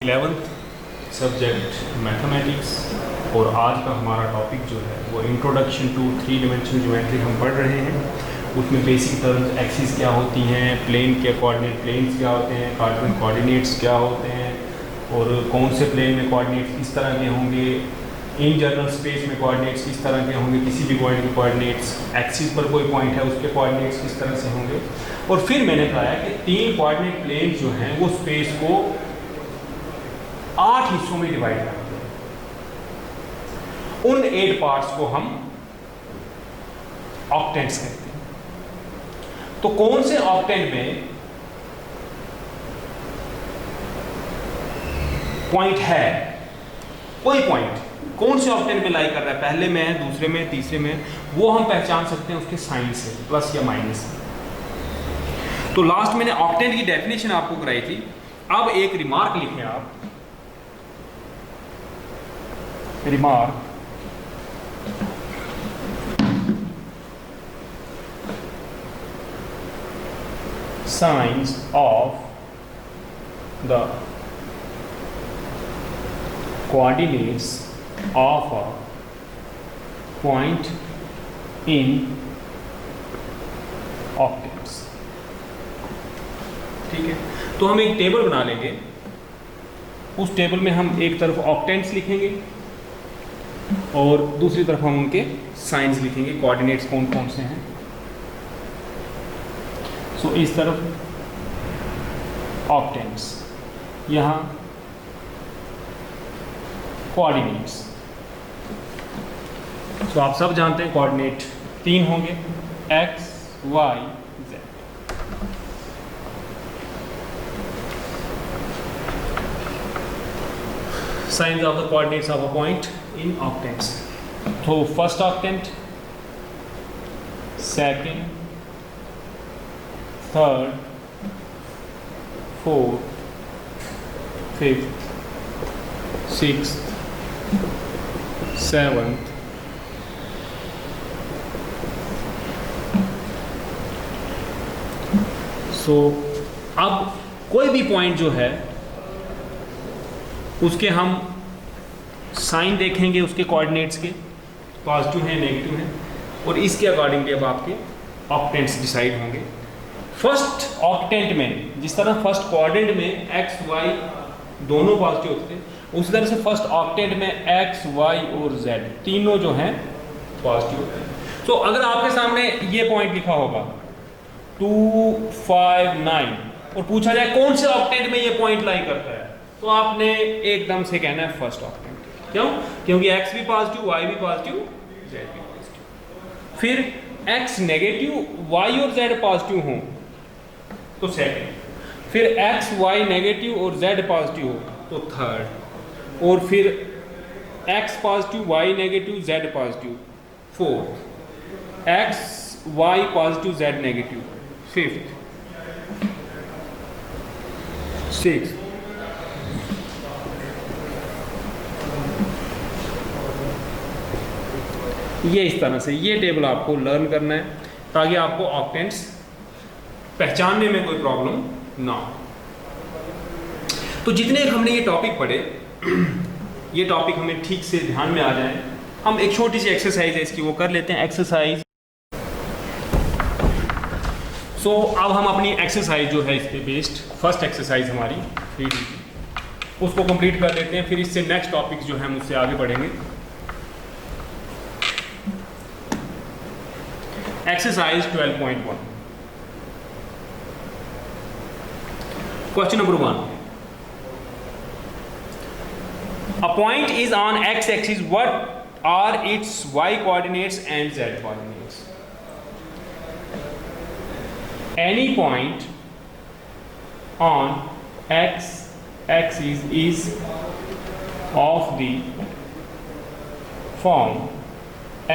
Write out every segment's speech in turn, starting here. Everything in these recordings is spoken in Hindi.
11th सब्जेक्ट मैथमेटिक्स और आज का हमारा टॉपिक जो है वो introduction to three dimensional geometry हम पढ़ रहे हैं। उसमें बेसिक टर्म्स एक्सिस क्या होती हैं, प्लेन के कोऑर्डिनेट प्लेन्स क्या होते हैं, कार्टेशियन कोऑर्डिनेट्स क्या होते हैं और कौन से प्लेन में कोऑर्डिनेट्स किस तरह के होंगे, इन जनरल स्पेस में कोऑर्डिनेट्स किस तरह के होंगे, किसी भी पॉइंट के कोऑर्डिनेट्स, एक्सिस पर कोई पॉइंट है उसके कोऑर्डिनेट्स किस तरह से होंगे। और फिर मैंने बताया कि तीन कोऑर्डिनेट प्लेन जो हैं वो स्पेस को 8 हिस्सों में डिवाइड करते हैं। उन 8 पार्ट्स को हम ऑक्टेंट्स कहते हैं। तो कौन से ऑक्टेंट में पॉइंट है, कोई पॉइंट कौन से ऑक्टेंट में लाई कर रहा है, पहले में, दूसरे में, तीसरे में, वो हम पहचान सकते हैं उसके साइन से, प्लस या माइनस। तो लास्ट मैंने ऑक्टेंट की डेफिनेशन आपको कराई थी। अब एक रिमार्क लिखें आप, remark signs of the coordinates of a point in octants। ठीक है, तो हम एक टेबल बना लेंगे। उस टेबल में हम एक तरफ ऑक्टेंट्स लिखेंगे और दूसरी तरफ हम उनके साइंस लिखेंगे, कोऑर्डिनेट्स कौन कौन से हैं। सो इस तरफ ऑक्टेंट्स, यहाँ कोऑर्डिनेट्स। सो आप सब जानते हैं कोऑर्डिनेट 3 होंगे, x, y, z। Signs of the coordinates of a point in octants. तो first octant, second, third, fourth, fifth, sixth, seventh, so अब कोई भी पॉइंट जो है उसके हम साइन देखेंगे, उसके कोऑर्डिनेट्स के पॉजिटिव हैं, नेगेटिव हैं, और इसके अकॉर्डिंगली अब आपके ऑक्टेंट्स डिसाइड होंगे। फर्स्ट ऑक्टेंट में जिस तरह फर्स्ट क्वाड्रेंट में x, y दोनों पॉजिटिव होते थे, उसी तरह से फर्स्ट ऑक्टेंट में x, y और z तीनों जो हैं पॉजिटिव होते हैं। तो अगर आपके सामने ये पॉइंट लिखा होगा 2, 5, 9 और पूछा जाए कौन से ऑक्टेंट में ये पॉइंट लाई करता है, तो आपने एकदम से कहना है फर्स्ट ऑक्टेंट। क्यों? क्योंकि x भी पॉजिटिव, y भी पॉजिटिव, z भी पॉजिटिव। फिर x नेगेटिव, y और z पॉजिटिव हों तो सेकंड, फिर x, y नेगेटिव और z पॉजिटिव हो तो थर्ड, और फिर x positive, y negative, z positive fourth, x, y positive, z negative fifth, sixth. ये इस तरह से ये टेबल आपको लर्न करना है ताकि आपको ऑक्टेंट्स पहचानने में कोई प्रॉब्लम ना हो। तो जितने हमने ये टॉपिक पढ़े, ये टॉपिक हमें ठीक से ध्यान में आ जाए। हम एक छोटी सी एक्सरसाइज है इसकी, वो कर लेते हैं एक्सरसाइज। सो अब हम अपनी एक्सरसाइज जो है इस पे बेस्ड फर्स्ट एक्सरसाइज हमारी 3D की, उसको कंप्लीट कर लेते हैं। फिर इससे नेक्स्ट टॉपिक जो है मुझसे आगे बढ़ेंगे। Exercise 12.1, question number 1। A point is on x-axis. What are its y coordinates and z coordinates? Any point on x-axis is of the form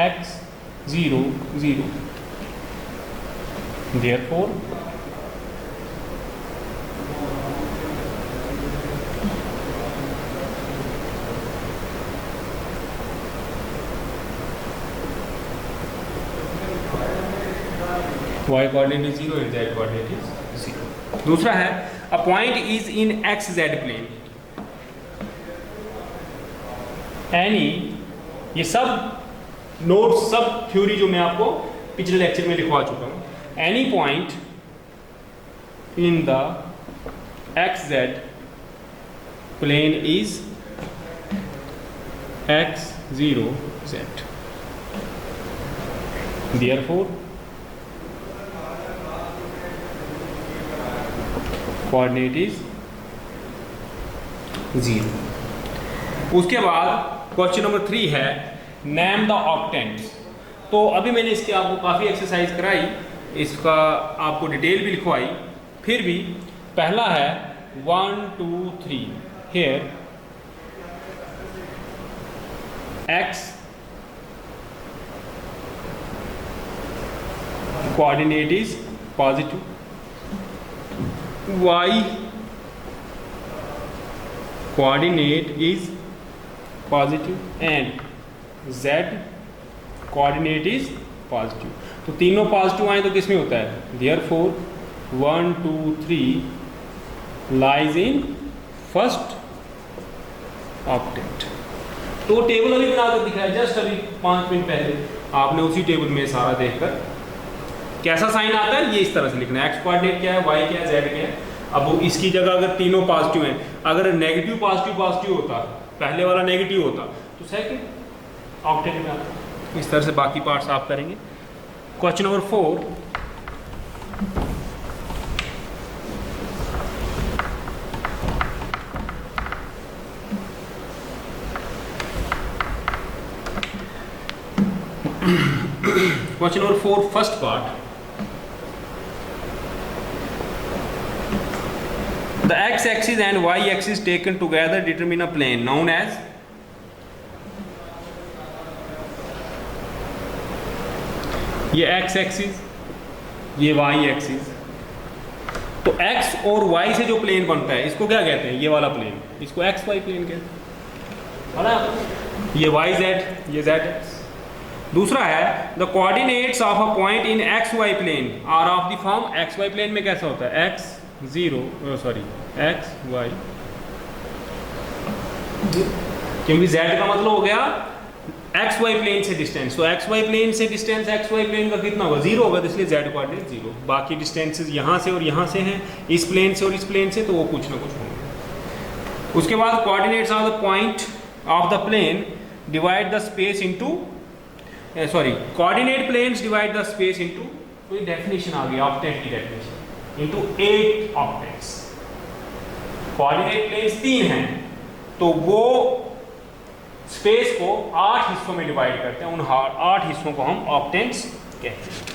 x, 0, 0. Therefore, y coordinate is 0 and z coordinate is 0. दूसरा है a point is in xz plane. Any, ये सब नोट्स, सब थ्योरी जो मैं आपको पिछले लेक्चर में लिखवा चुका हूँ, any point in the X Z plane is x0 z, therefore coordinate is 0. उसके बाद क्वेश्चन नंबर 3 है नेम द ऑक्टेंट्स। तो अभी मैंने इसके आपको काफ़ी एक्सरसाइज कराई, इसका आपको डिटेल भी लिखवाई, फिर भी पहला है 1 2 3 hair x coordinate is positive, y coordinate is positive and z coordinate is positive। तो तीनों पॉजिटिव आए तो किस में होता है, therefore 1 2 3 lies in first octant। तो टेबल अभी बनाकर दिखाया जस्ट अभी 5 मिनट पहले, आपने उसी टेबल में सारा देखकर कैसा साइन आता है ये इस तरह से लिखना है, एक्स कोऑर्डिनेट क्या है, वाई क्या है, जेड क्या है। अब वो इसकी जगह अगर तीनों पॉजिटिव हैं, अगर नेगेटिव पॉजिटिव पॉजिटिव होता, पहले वाला नेगेटिव होता तो सेकंड ऑक्टेट में आता। इस तरह से बाकी पार्ट्स आप करेंगे। Question number 4, Question number 4, first part. The x-axis and y-axis taken together determine a plane known as, ये x-axis, ये y-axis। तो x और y से जो प्लेन बनता है इसको क्या कहते हैं, ये वाला प्लेन, इसको x-y प्लेन कहते हैं, ये y-z, ये z-x। दूसरा है the coordinates of a point in X Y plane are of the form, X Y plane में कैसा होता है x0 एक्स वाई, क्योंकि z का मतलब हो गया एक्स वाई प्लेन से डिस्टेंस, तो एक्स वाई प्लेन से डिस्टेंस एक्स वाई प्लेन का कितना होगा, 0 होगा, तो इसलिए z कोऑर्डिनेट 0। बाकी डिस्टेंसेस यहाँ से और यहाँ से हैं, इस प्लेन से और इस प्लेन से, तो वो कुछ ना कुछ होंगे। उसके बाद coordinates of the point of the plane divide the space into, coordinate planes divide the space into, कोई डेफिनेशन आ गई ऑक्टेंट की definition, into 8 octants. Coordinate planes 3 हैं तो वो स्पेस को 8 हिस्सों में डिवाइड करते हैं, उन 8 हिस्सों को हम ऑक्टेंट्स कहते हैं।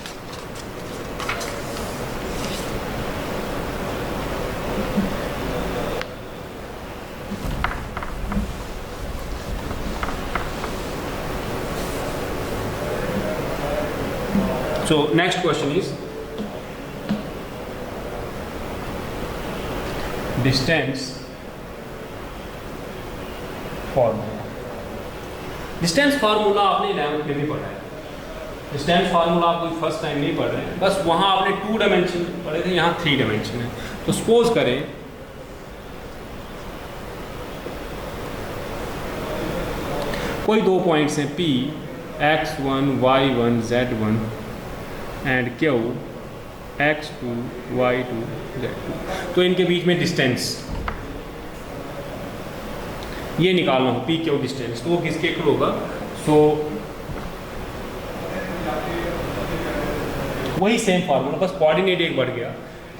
So next question is distance formula। Distance formula आपने 11th में भी पढ़ा है। डिस्टेंस फार्मूला आप कोई फर्स्ट टाइम नहीं पढ़ रहे हैं, बस वहाँ आपने 2 डायमेंशन पढ़े थे, यहाँ 3 डायमेंशन है। तो सपोज करें कोई 2 पॉइंट्स हैं P, x1 y1 z1 and Q x2 y2 z2। तो इनके बीच में डिस्टेंस ये निकालना हो, P Q डिस्टेंस, तो वो किसके इक्वल होगा, सो वही सेम फार्मूला, बस कोऑर्डिनेट एक बढ़ गया।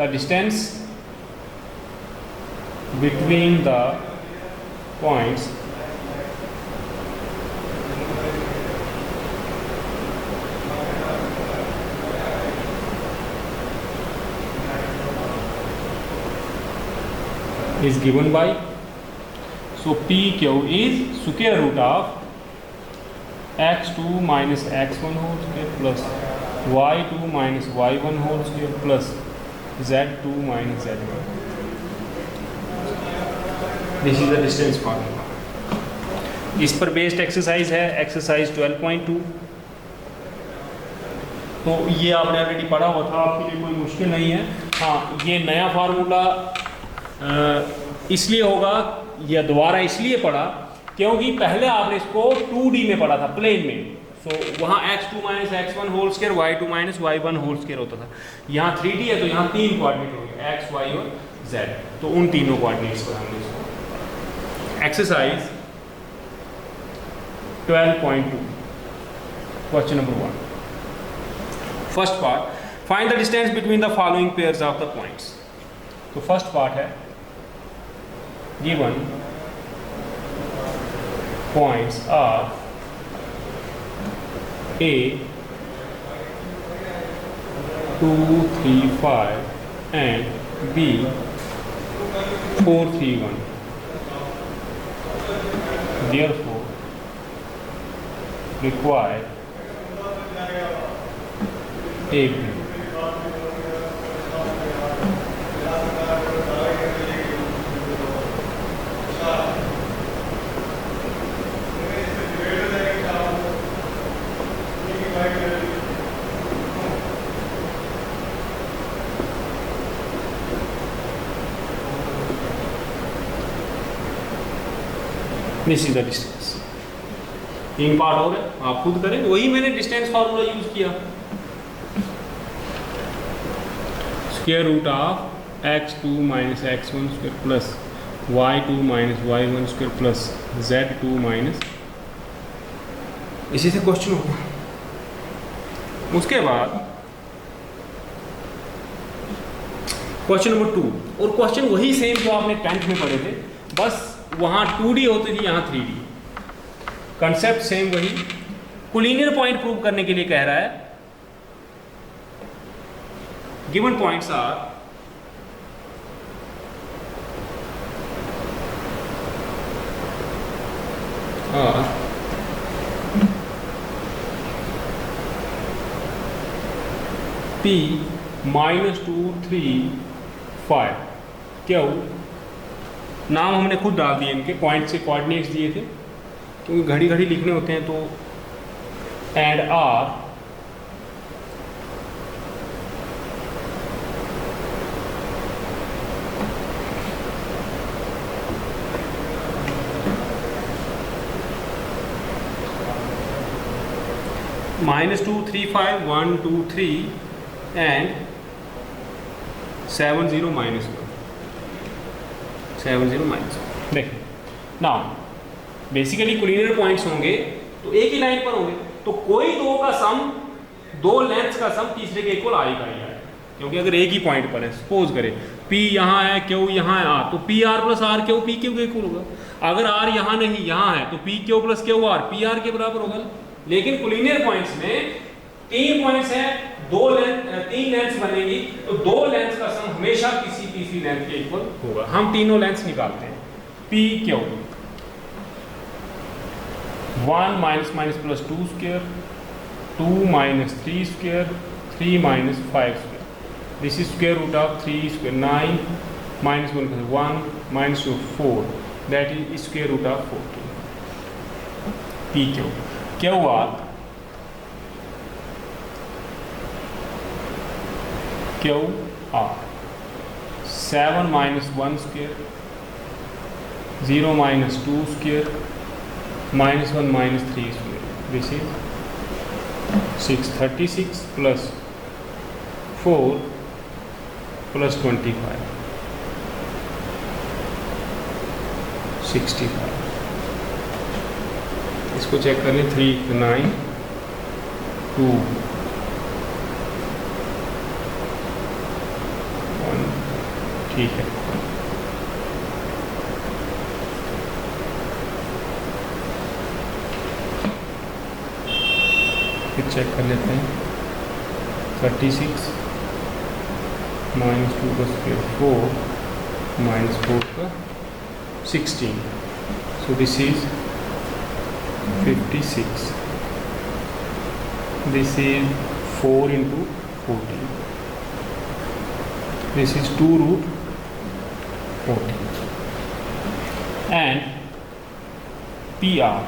The distance between the points is given by, so PQ is square root of x2 minus x1 whole square plus y2 minus y1 whole square plus z2 minus z1। This is the distance formula। इस पर बेस्ड एक्सरसाइज है, एक्सरसाइज 12.2। तो ये आपने ऑलरेडी पढ़ा हुआ था, आपके लिए कोई मुश्किल नहीं है। हाँ, ये नया फार्मूला इसलिए होगा या दोबारा इसलिए पढ़ा क्योंकि पहले आपने इसको 2D में पढ़ा था, प्लेन में। सो वहाँ x2 minus x1 whole square, y2 minus y1 whole square होता था। यहाँ 3D है तो यहाँ 3 कोऑर्डिनेट हो गए, x, y और z। तो उन तीनों कोऑर्डिनेट्स पर हमने इसको। Exercise 12.2 question number 1। First part, find the distance between the following pairs of the points. तो फर्स्ट पार्ट है given points are A 2, 3, 5 and B 4, 3, 1. Therefore, require AB. This is the distance. 3 part हो रहे, आप खुद करें, वही मैंने डिस्टेंस फार्मूला यूज किया। Square root of x2 minus x1 square plus y2 minus y1 square plus z2 minus, इसी से क्वेश्चन होगा। उसके बाद क्वेश्चन नंबर 2, और क्वेश्चन वही सेम जो आपने 10th में पढ़े थे, बस वहाँ 2D होती थी, यहाँ 3D। कंसेप्ट सेम वही। कोलिनियर पॉइंट प्रूव करने के लिए कह रहा है, गिवन पॉइंट्स आर P -2, 3, 5। क्या हो, नाम हमने खुद डाल दिए, इनके पॉइंट से कोऑर्डिनेट्स दिए थे, क्योंकि घड़ी घड़ी लिखने होते हैं। तो एंड आर -2, 3, 5, 1, 2, 3 एंड 7, 0, -1, 7, 0, -1। देखिए नाउ बेसिकली कोलिनियर पॉइंट्स होंगे तो एक ही लाइन पर होंगे, तो कोई दो का सम, दो लेंथ्स का सम तीसरे के इक्वल आएगा ही आएगा, क्योंकि अगर एक ही पॉइंट पर है, सपोज करें P यहाँ है, Q यहाँ है, R, तो PR plus R Q P Q के इक्वल होगा। अगर R यहाँ नहीं यहाँ है तो PQ प्लस QR PR के बराबर होगा। लेकिन कोलिनियर पॉइंट्स में 3 पॉइंट्स हैं, 3 लेंथ्स बनेगी, तो 2 लेंथ्स का सम हमेशा किसी तीसरी लेंथ के इक्वल होगा। हम तीनों लेंथ्स निकालते हैं। PQ 1 - +2 square, 2 - 3 square, 3 - 5 square. This is square root of 3 square, 9 -1 1 -2 4, that is square root of 14। PQ QR QR 7 - 1 square, 0 - 2 square, -1 - 3 square. This is 636 plus 4 plus 25 65। इसको चेक कर लें। 3 9 2 1, ठीक है। फिर चेक कर लेते हैं। 36 -2 का स्क्वायर 4 -4 का 16, so this is 56, this is 4 into 14, this is 2 root 14, and PR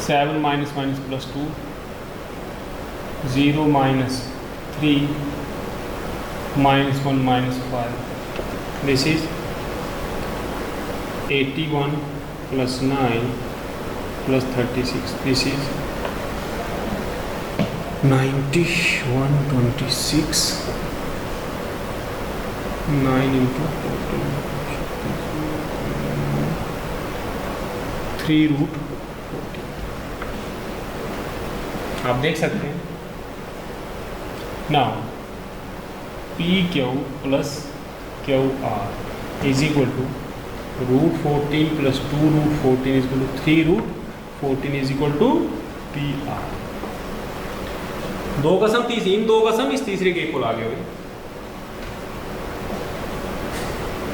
7 - +2, 0 - 3 -1 - 5, this is 81 plus 9 plus 36, this is 9126, 9 into 3√14 आप देख सकते हैं। Now P Q plus Q R is equal to √14 plus 2√14 is equal to 3√14 is equal to P R. दो कसम तीसरी, इन दो कसम इस तीसरे के इक्वल आ गए हुए।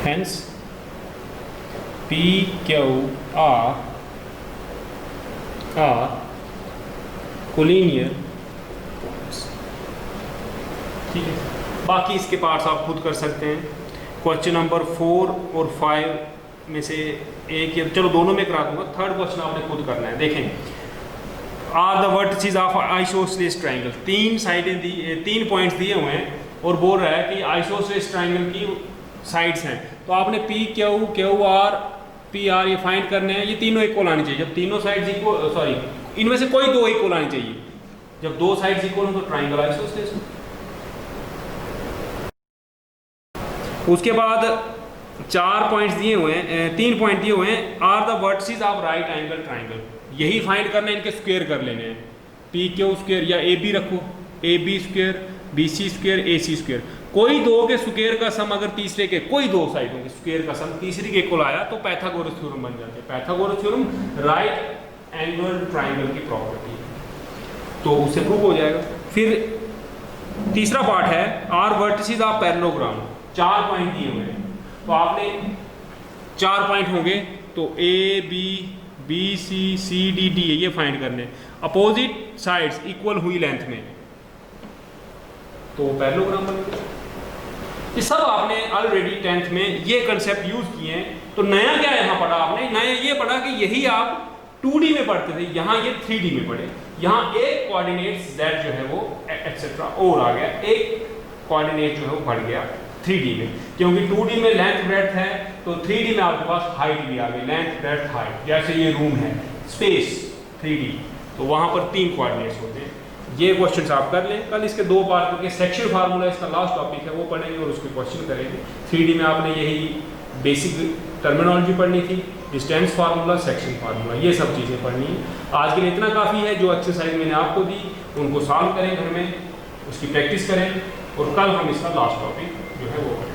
Hence P Q R collinear points. ठीक है, बाकी इसके पार्ट्स आप खुद कर सकते हैं। क्वेश्चन नंबर 4 और 5 में से एक, या चलो दोनों में करा दूंगा, थर्ड क्वेश्चन आपने खुद करना है। देखें, are the vertices of isosceles triangle, 3 साइडें दी, 3 पॉइंट्स दिए हुए हैं और बोल रहा है कि आइसोसेलेस ट्रायंगल की साइड्स हैं। तो आपने P Q, Q R, P R ये फाइंड करने हैं। ये तीनों इक्वल आनी चाहिए। जब तीनों साइड्स इक्वल, सॉरी इनमें से कोई दो इक्वल आनी चाहिए। जब दो साइड्स इक्वल हो तो ट्रायंगल आइसोसेलेस हो। उसके बाद 4 पॉइंट्स दिए हुए हैं, 3 पॉइंट दिए हुए हैं। Are the vertices of right angle triangle, यही फाइंड करना है, इनके स्क्वायर कर लेने हैं। पी क्यू स्क्वायर या ए बी रखो, A B square, B C square, A C square. कोई दो के स्क्वायर का सम अगर तीसरे के, कोई दो साइडों के स्क्वायर का सम तीसरी के इक्वल आया तो पाइथागोरस थ्योरम बन जाते हैं। Pythagoras theorem right angle triangle की प्रॉपर्टी है, तो उससे प्रूव हो जाएगा। फिर तीसरा पार्ट है are vertices of parallelogram, 4 point दिए हुए हैं। तो आपने 4 पॉइंट होंगे तो A B, B C, C D D ये फाइंड करने। अपोजिट साइड्स इक्वल हुई लेंथ में तो पैरेललोग्राम बन गया। ये सब आपने ऑलरेडी 10th में ये कंसेप्ट यूज किए हैं। तो नया क्या यहाँ पढ़ा आपने? नया ये पढ़ा कि यही आप 2D में पढ़ते थे, यहाँ ये 3D में पढ़े। यहाँ एक कोऑर्डिनेट z जो है वो एक्सेट्रा और आ गया, एक कोऑर्डिनेट जो है वो बढ़ गया 3D में, क्योंकि 2D में लेंथ ब्रेड्थ है तो 3D में आपके पास हाइट भी आ गई, लेंथ ब्रेड्थ हाइट। जैसे ये रूम है, स्पेस 3D, तो वहाँ पर 3 कोऑर्डिनेट्स होते हैं। ये क्वेश्चंस आप कर लें। कल इसके 2 पार्ट करके सेक्शन फार्मूला इसका लास्ट टॉपिक है, वो पढ़ेंगे और उसके क्वेश्चन करेंगे। 3D में आपने यही बेसिक टर्मिनोलॉजी पढ़नी थी, डिस्टेंस फार्मूला, सेक्शन फार्मूला, ये सब चीज़ें पढ़नी है। आज के लिए इतना काफ़ी है। जो एक्सरसाइज मैंने आपको दी उनको सॉल्व करें घर में, उसकी प्रैक्टिस करें और कल हम इसका लास्ट टॉपिक जो है वो करें।